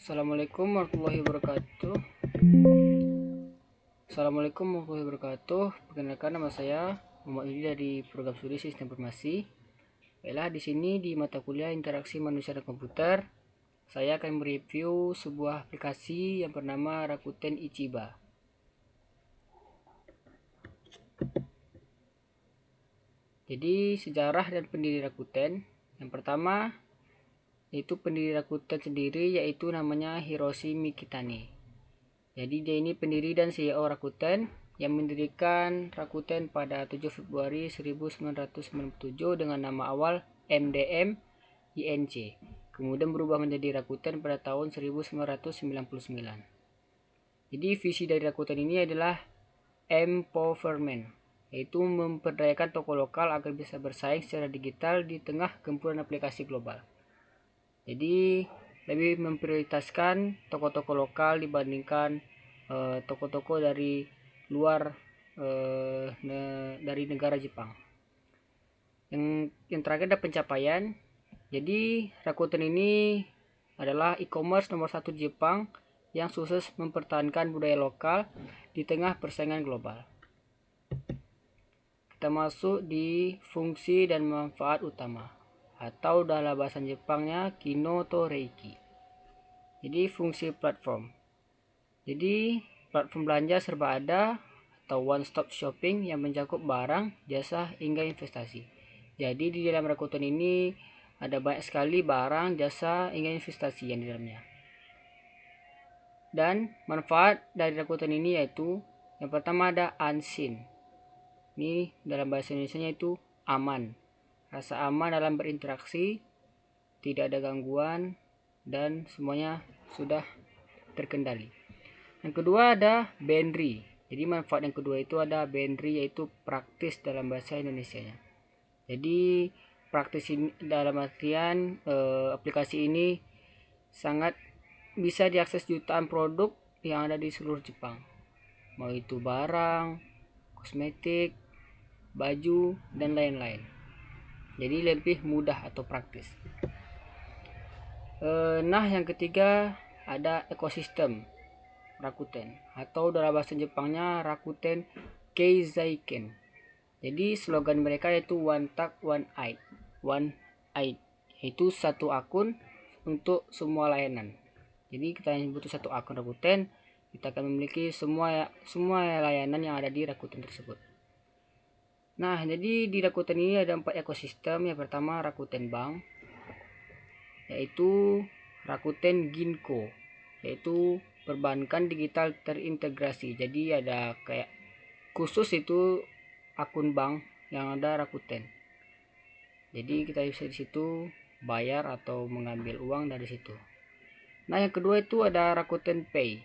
Assalamualaikum warahmatullahi wabarakatuh. Perkenalkan, nama saya Muhammad Yudi dari program studi Sistem Informasi. Baiklah, di sini di mata kuliah Interaksi Manusia dan Komputer, saya akan mereview sebuah aplikasi yang bernama Rakuten Ichiba. Jadi, sejarah dan pendiri Rakuten. Yang pertama, yaitu pendiri Rakuten sendiri, yaitu namanya Hiroshi Mikitani. Jadi dia ini pendiri dan CEO Rakuten yang mendirikan Rakuten pada 7 Februari 1997 dengan nama awal MDM INC. Kemudian berubah menjadi Rakuten pada tahun 1999. Jadi visi dari Rakuten ini adalah empowerment, yaitu memperdayakan toko lokal agar bisa bersaing secara digital di tengah gempuran aplikasi global. Jadi lebih memprioritaskan toko-toko lokal dibandingkan toko-toko dari luar dari negara Jepang. Yang terakhir ada pencapaian. Jadi Rakuten ini adalah e-commerce nomor 1 di Jepang yang sukses mempertahankan budaya lokal di tengah persaingan global. Kita masuk di fungsi dan manfaat utama, atau dalam bahasa Jepangnya Kino to Reiki. Jadi fungsi platform. Jadi platform belanja serba ada atau one stop shopping yang mencakup barang, jasa hingga investasi. Jadi di dalam Rakuten ini ada banyak sekali barang, jasa hingga investasi yang di dalamnya. Dan manfaat dari Rakuten ini yaitu yang pertama ada unseen. Ini dalam bahasa Indonesianya itu aman. Rasa aman dalam berinteraksi, tidak ada gangguan, dan semuanya sudah terkendali. Yang kedua ada Benri. Jadi manfaat yang kedua itu ada Benri, yaitu praktis dalam bahasa Indonesianya. Jadi praktis ini dalam artian aplikasi ini sangat bisa diakses jutaan produk yang ada di seluruh Jepang. Mau itu barang, kosmetik, baju, dan lain-lain. Jadi lebih mudah atau praktis. Nah, yang ketiga ada ekosistem Rakuten, atau dalam bahasa Jepangnya Rakuten Keizaiken. Jadi slogan mereka yaitu One Tag One Eye, yaitu satu akun untuk semua layanan. Jadi kita hanya butuh satu akun Rakuten, kita akan memiliki semua layanan yang ada di Rakuten tersebut. Nah, jadi di Rakuten ini ada 4 ekosistem. Yang pertama Rakuten Bank, yaitu Rakuten Ginko, yaitu perbankan digital terintegrasi. Jadi ada kayak khusus itu akun bank yang ada Rakuten. Jadi kita bisa di situ bayar atau mengambil uang dari situ. Nah, yang kedua itu ada Rakuten Pay.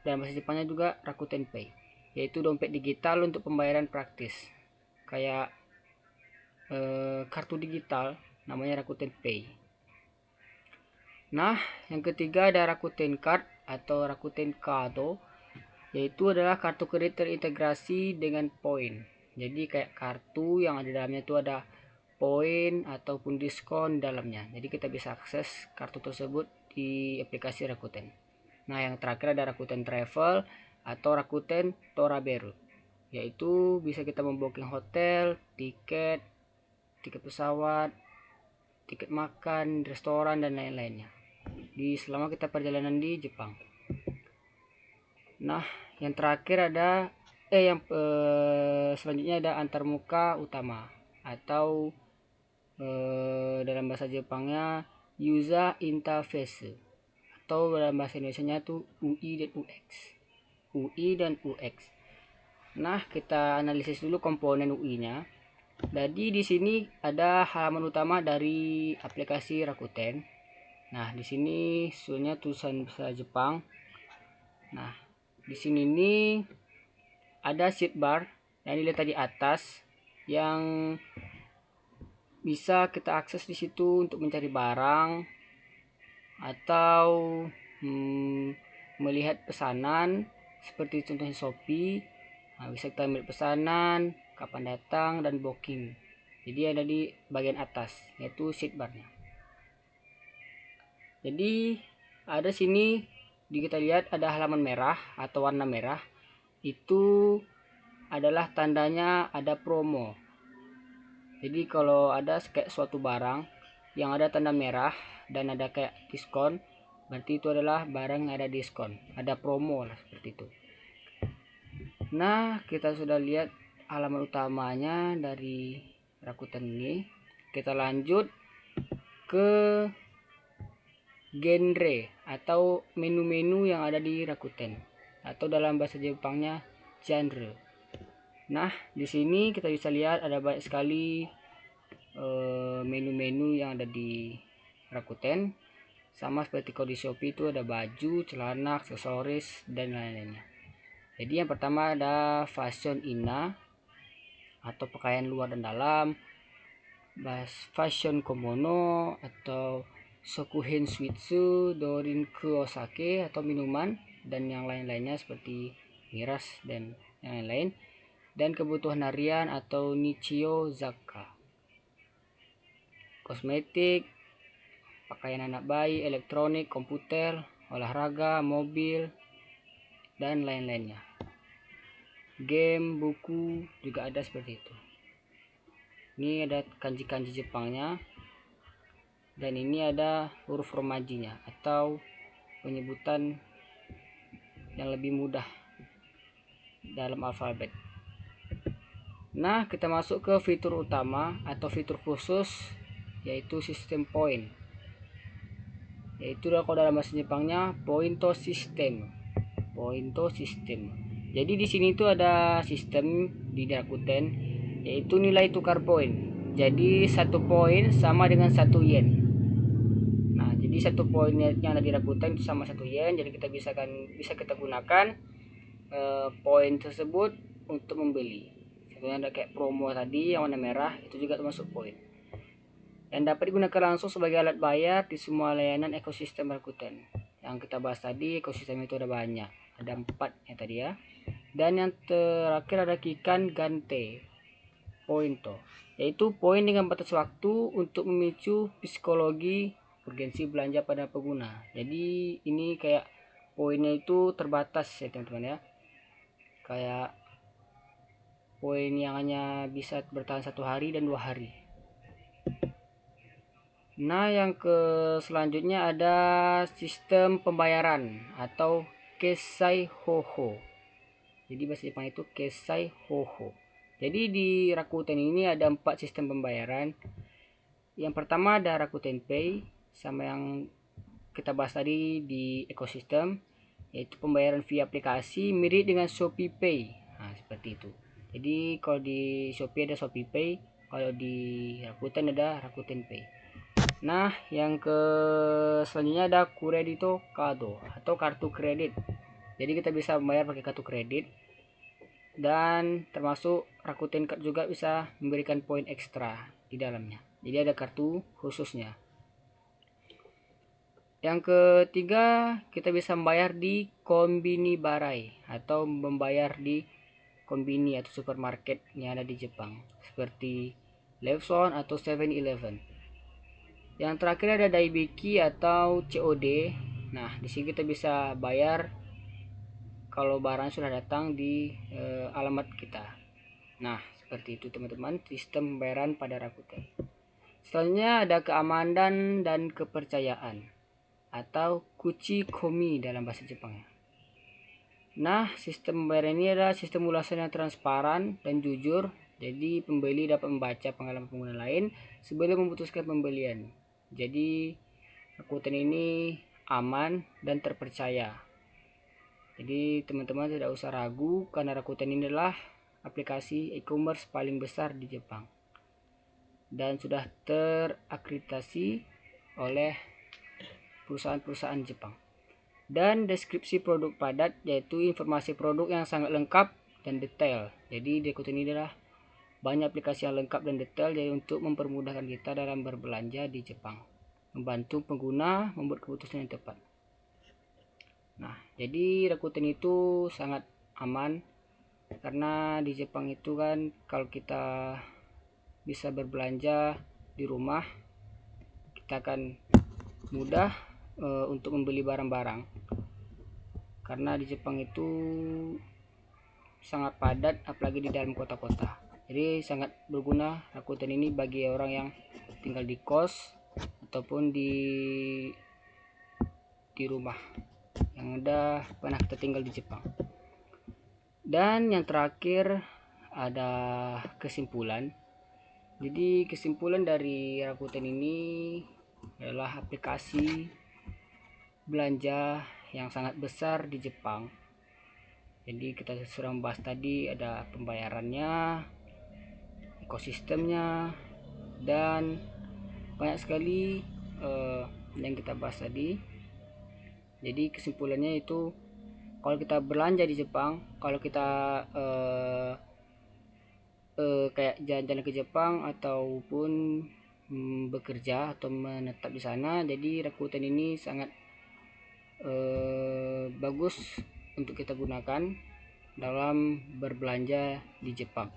Dalam bahasa Jepangnya juga Rakuten Pay, yaitu dompet digital untuk pembayaran praktis. Kayak kartu digital namanya Rakuten Pay. Nah, yang ketiga ada Rakuten Card atau Rakuten Kado, yaitu adalah kartu kredit terintegrasi dengan poin. Jadi kayak kartu yang ada dalamnya itu ada poin ataupun diskon dalamnya. Jadi kita bisa akses kartu tersebut di aplikasi Rakuten. Nah, yang terakhir ada Rakuten Travel atau Rakuten Toraberu, yaitu bisa kita membooking hotel, tiket pesawat, tiket makan, restoran, dan lain-lainnya selama kita perjalanan di Jepang. Nah, yang terakhir ada selanjutnya ada antarmuka utama atau dalam bahasa Jepangnya user interface, atau dalam bahasa Indonesianya itu UI dan UX. Nah, kita analisis dulu komponen UI-nya. Jadi di sini ada halaman utama dari aplikasi Rakuten. Nah, di sini sebenarnya tulisan bahasa Jepang. Nah, di sini nih ada sidebar yang dilihat di atas yang bisa kita akses di situ untuk mencari barang atau melihat pesanan seperti contohnya Shopee. Nah, bisa kita ambil pesanan, kapan datang, dan booking. Jadi ada di bagian atas, yaitu sidebarnya. Jadi ada sini kita lihat ada halaman merah atau warna merah, itu adalah tandanya ada promo. Jadi kalau ada kayak suatu barang yang ada tanda merah dan ada kayak diskon, berarti itu adalah barang yang ada diskon, ada promo lah, seperti itu. Nah, kita sudah lihat halaman utamanya dari Rakuten ini. Kita lanjut ke genre atau menu-menu yang ada di Rakuten, atau dalam bahasa Jepangnya genre. Nah, di sini kita bisa lihat ada banyak sekali menu-menu yang ada di Rakuten. Sama seperti kalau di Shopee itu ada baju, celana, aksesoris, dan lain-lainnya. Jadi yang pertama ada fashion ina atau pakaian luar dan dalam, fashion komono atau sokuhin suitsu, dorin osake atau minuman dan yang lain-lainnya seperti miras dan yang lain-lain, dan kebutuhan harian atau nichio zakka, kosmetik, pakaian anak bayi, elektronik, komputer, olahraga, mobil, dan lain-lainnya. Game, buku juga ada seperti itu. Ini ada kanji-kanji Jepangnya, dan ini ada huruf romajinya atau penyebutan yang lebih mudah dalam alfabet. Nah, kita masuk ke fitur utama atau fitur khusus, yaitu sistem poin. Yaitu kalau dalam bahasa Jepangnya pointo system. Pointo system. Jadi di sini tuh ada sistem di Rakuten, yaitu nilai tukar poin. Jadi 1 poin sama dengan 1 yen. Nah, jadi 1 poin yang ada di Rakuten itu sama 1 yen. Jadi kita bisa kita gunakan poin tersebut untuk membeli. Contohnya ada kayak promo tadi yang warna merah, itu juga termasuk poin. Dan dapat digunakan langsung sebagai alat bayar di semua layanan ekosistem Rakuten. Yang kita bahas tadi, ekosistem itu ada banyak, ada 4 ya tadi ya. Dan yang terakhir ada Kikan Gante Pointo, yaitu poin dengan batas waktu untuk memicu psikologi urgensi belanja pada pengguna. Jadi ini kayak poinnya itu terbatas ya teman-teman ya, kayak poin yang hanya bisa bertahan 1 hari dan 2 hari. Nah, yang selanjutnya ada sistem pembayaran atau Kessai Hoho. Jadi bahasa Jepang itu Kessai Hoho. Jadi di Rakuten ini ada 4 sistem pembayaran. Yang pertama ada Rakuten Pay, sama yang kita bahas tadi di ekosistem, yaitu pembayaran via aplikasi mirip dengan Shopee Pay. Nah, seperti itu. Jadi kalau di Shopee ada Shopee Pay, kalau di Rakuten ada Rakuten Pay. Nah, yang selanjutnya ada Kuredito Kado atau kartu kredit. Jadi kita bisa membayar pakai kartu kredit, dan termasuk Rakuten Card juga bisa memberikan poin ekstra di dalamnya. Jadi ada kartu khususnya. Yang ketiga, kita bisa membayar di konbini barai atau membayar di konbini atau supermarket yang ada di Jepang seperti Lawson atau 7-Eleven. Yang terakhir ada Daibiki atau COD. Nah, di sini kita bisa bayar kalau barang sudah datang di alamat kita. Nah, seperti itu teman-teman sistem pembayaran pada Rakuten. Selanjutnya ada keamanan dan kepercayaan atau kuchi komi dalam bahasa Jepang. Nah, sistem pembayaran ini adalah sistem ulasan yang transparan dan jujur. Jadi pembeli dapat membaca pengalaman pengguna lain sebelum memutuskan pembelian. Jadi Rakuten ini aman dan terpercaya. Jadi teman-teman tidak usah ragu karena Rakuten ini adalah aplikasi e-commerce paling besar di Jepang dan sudah terakreditasi oleh perusahaan-perusahaan Jepang. Dan deskripsi produk padat, yaitu informasi produk yang sangat lengkap dan detail. Jadi di Rakuten ini adalah banyak aplikasi yang lengkap dan detail, jadi untuk mempermudahkan kita dalam berbelanja di Jepang, membantu pengguna membuat keputusan yang tepat. Nah, jadi Rakuten itu sangat aman karena di Jepang itu kan kalau kita bisa berbelanja di rumah, kita akan mudah untuk membeli barang-barang, karena di Jepang itu sangat padat, apalagi di dalam kota-kota. Jadi sangat berguna Rakuten ini bagi orang yang tinggal di kos ataupun di rumah yang udah pernah kita tinggal di Jepang. Dan yang terakhir ada kesimpulan. Jadi kesimpulan dari Rakuten ini adalah aplikasi belanja yang sangat besar di Jepang. Jadi kita sudah membahas tadi, ada pembayarannya, ekosistemnya, dan banyak sekali yang kita bahas tadi. Jadi kesimpulannya itu, kalau kita belanja di Jepang, kalau kita kayak jalan-jalan ke Jepang ataupun bekerja atau menetap di sana, jadi Rakuten ini sangat bagus untuk kita gunakan dalam berbelanja di Jepang.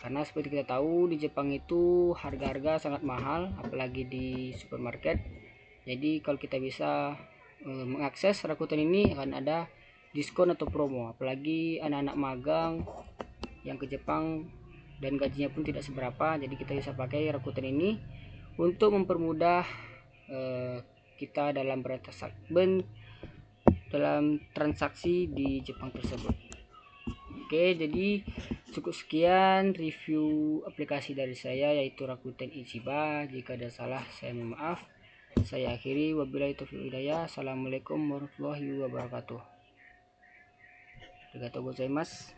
Karena seperti kita tahu, di Jepang itu harga-harga sangat mahal, apalagi di supermarket. Jadi kalau kita bisa mengakses Rakuten ini, akan ada diskon atau promo, apalagi anak-anak magang yang ke Jepang dan gajinya pun tidak seberapa. Jadi kita bisa pakai Rakuten ini untuk mempermudah kita dalam transaksi di Jepang tersebut. Oke, jadi cukup sekian review aplikasi dari saya, yaitu Rakuten Ichiba. Jika ada salah, saya mohon maaf. Saya akhiri, wabillahi taufiq hidayah. Assalamualaikum warahmatullahi wabarakatuh. Arigatou gozaimasu.